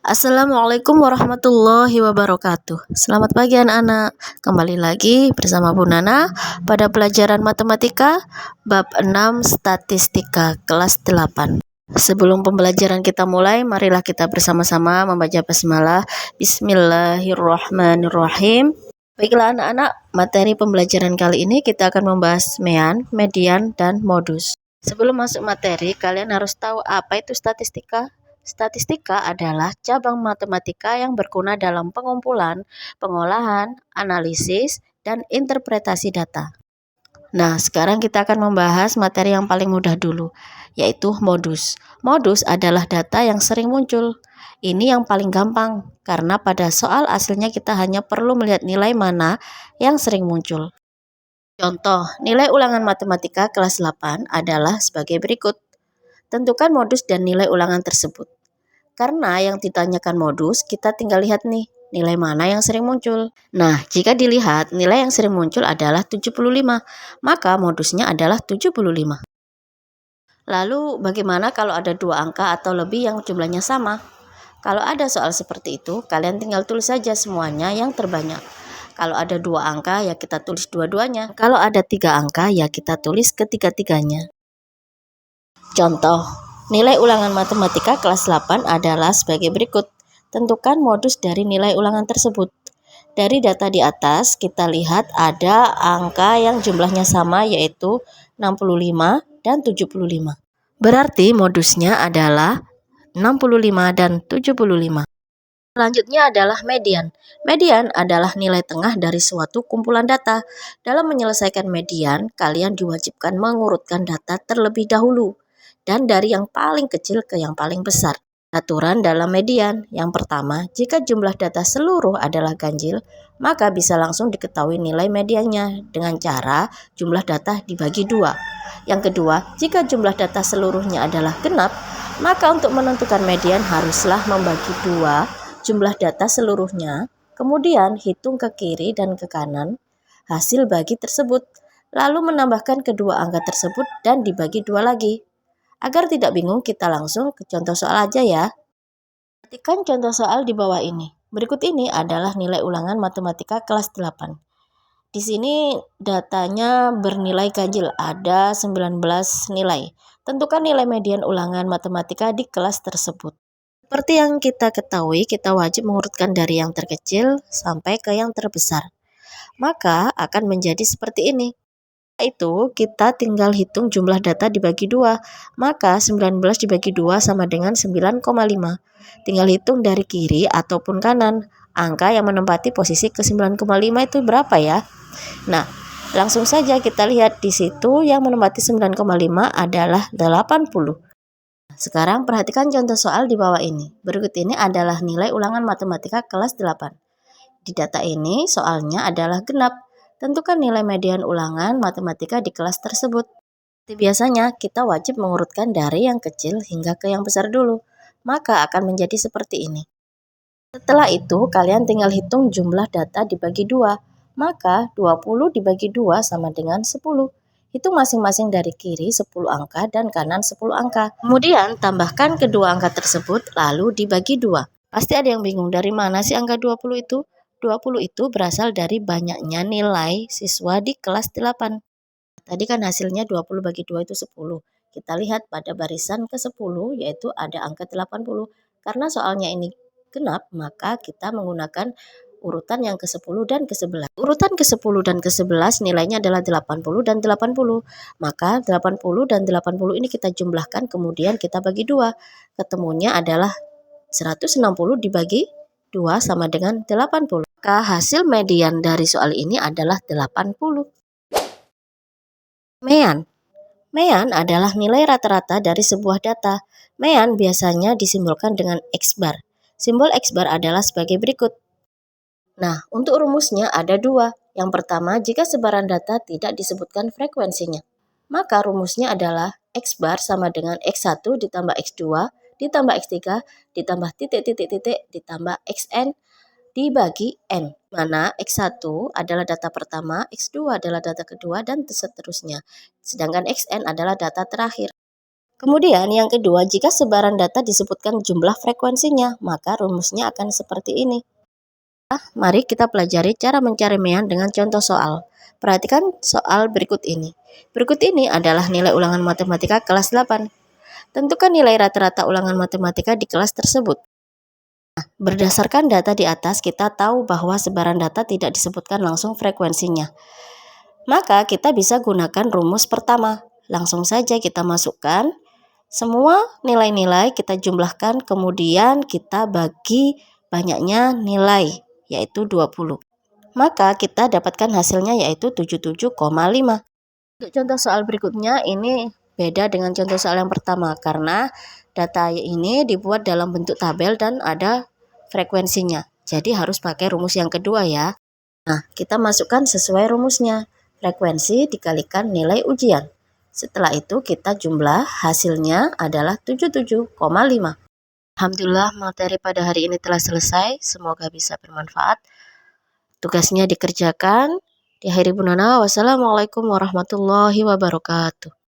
Assalamualaikum warahmatullahi wabarakatuh. Selamat pagi anak-anak. Kembali lagi bersama Bu Nana pada pelajaran matematika bab 6 statistika kelas 8. Sebelum pembelajaran kita mulai, marilah kita bersama-sama membaca basmalah. Bismillahirrahmanirrahim. Baiklah anak-anak, materi pembelajaran kali ini kita akan membahas mean, median, dan modus. Sebelum masuk materi, kalian harus tahu apa itu statistika. Statistika adalah cabang matematika yang berguna dalam pengumpulan, pengolahan, analisis, dan interpretasi data. Nah, sekarang kita akan membahas materi yang paling mudah dulu, yaitu modus. Modus adalah data yang sering muncul. Ini yang paling gampang, karena pada soal aslinya kita hanya perlu melihat nilai mana yang sering muncul. Contoh, nilai ulangan matematika kelas 8 adalah sebagai berikut. Tentukan modus dan nilai ulangan tersebut. Karena yang ditanyakan modus, kita tinggal lihat nih, nilai mana yang sering muncul. Nah, jika dilihat nilai yang sering muncul adalah 75, maka modusnya adalah 75. Lalu bagaimana kalau ada dua angka atau lebih yang jumlahnya sama? Kalau ada soal seperti itu, kalian tinggal tulis saja semuanya yang terbanyak. Kalau ada dua angka, ya kita tulis dua-duanya. Kalau ada tiga angka, ya kita tulis ketiga-tiganya. Contoh, nilai ulangan matematika kelas 8 adalah sebagai berikut. Tentukan modus dari nilai ulangan tersebut. Dari data di atas, kita lihat ada angka yang jumlahnya sama, yaitu 65 dan 75. Berarti modusnya adalah 65 dan 75. Selanjutnya adalah median. Median adalah nilai tengah dari suatu kumpulan data. Dalam menyelesaikan median, kalian diwajibkan mengurutkan data terlebih dahulu dan dari yang paling kecil ke yang paling besar. Aturan dalam median. Yang pertama, jika jumlah data seluruh adalah ganjil, maka bisa langsung diketahui nilai mediannya dengan cara jumlah data dibagi 2. Yang kedua, jika jumlah data seluruhnya adalah genap, maka untuk menentukan median haruslah membagi 2 jumlah data seluruhnya, kemudian hitung ke kiri dan ke kanan hasil bagi tersebut, lalu menambahkan kedua angka tersebut dan dibagi 2 lagi. Agar tidak bingung, kita langsung ke contoh soal aja ya. Perhatikan contoh soal di bawah ini. Berikut ini adalah nilai ulangan matematika kelas 8. Di sini datanya bernilai ganjil, ada 19 nilai. Tentukan nilai median ulangan matematika di kelas tersebut. Seperti yang kita ketahui, kita wajib mengurutkan dari yang terkecil sampai ke yang terbesar. Maka akan menjadi seperti ini. Itu kita tinggal hitung jumlah data dibagi 2, maka 19 dibagi 2 sama dengan 9,5. Tinggal hitung dari kiri ataupun kanan, angka yang menempati posisi ke 9,5 itu berapa ya? Nah, langsung saja kita lihat di situ yang menempati 9,5 adalah 80. Sekarang perhatikan contoh soal di bawah ini. Berikut ini adalah nilai ulangan matematika kelas 8. Di data ini soalnya adalah genap. Tentukan nilai median ulangan matematika di kelas tersebut. Seperti biasanya, kita wajib mengurutkan dari yang kecil hingga ke yang besar dulu. Maka akan menjadi seperti ini. Setelah itu, kalian tinggal hitung jumlah data dibagi 2. Maka 20 dibagi 2 sama dengan 10. Hitung masing-masing dari kiri 10 angka dan kanan 10 angka. Kemudian tambahkan kedua angka tersebut lalu dibagi 2. Pasti ada yang bingung, dari mana sih angka 20 itu? 20 itu berasal dari banyaknya nilai siswa di kelas 8. Tadi kan hasilnya 20 bagi 2 itu 10. Kita lihat pada barisan ke-10 yaitu ada angka 80. Karena soalnya ini genap, maka kita menggunakan urutan yang ke-10 dan ke-11. Urutan ke-10 dan ke-11 nilainya adalah 80 dan 80. Maka 80 dan 80 ini kita jumlahkan, kemudian kita bagi 2. Ketemunya adalah 160 dibagi 2 sama dengan 80. Maka hasil median dari soal ini adalah 80. Mean. Mean adalah nilai rata-rata dari sebuah data. Mean biasanya disimbolkan dengan X-bar. Simbol X-bar adalah sebagai berikut. Nah, untuk rumusnya ada 2. Yang pertama, jika sebaran data tidak disebutkan frekuensinya, maka rumusnya adalah X-bar sama dengan X1 ditambah X2 ditambah X3 ditambah titik-titik-titik ditambah Xn dibagi N, mana X1 adalah data pertama, X2 adalah data kedua, dan seterusnya. Sedangkan Xn adalah data terakhir. Kemudian yang kedua, jika sebaran data disebutkan jumlah frekuensinya, maka rumusnya akan seperti ini. Mari kita pelajari cara mencari mean dengan contoh soal. Perhatikan soal berikut ini. Berikut ini adalah nilai ulangan matematika kelas 8. Tentukan nilai rata-rata ulangan matematika di kelas tersebut. Berdasarkan data di atas, kita tahu bahwa sebaran data tidak disebutkan langsung frekuensinya. Maka kita bisa gunakan rumus pertama. Langsung saja kita masukkan semua nilai-nilai, kita jumlahkan, kemudian kita bagi banyaknya nilai, yaitu 20. Maka kita dapatkan hasilnya yaitu 77,5. Untuk contoh soal berikutnya ini beda dengan contoh soal yang pertama karena data ini dibuat dalam bentuk tabel dan ada frekuensinya. Jadi harus pakai rumus yang kedua ya. Nah, kita masukkan sesuai rumusnya. Frekuensi dikalikan nilai ujian. Setelah itu kita jumlah, hasilnya adalah 77,5. Alhamdulillah materi pada hari ini telah selesai. Semoga bisa bermanfaat. Tugasnya dikerjakan. Di akhiri bunana, wassalamualaikum warahmatullahi wabarakatuh.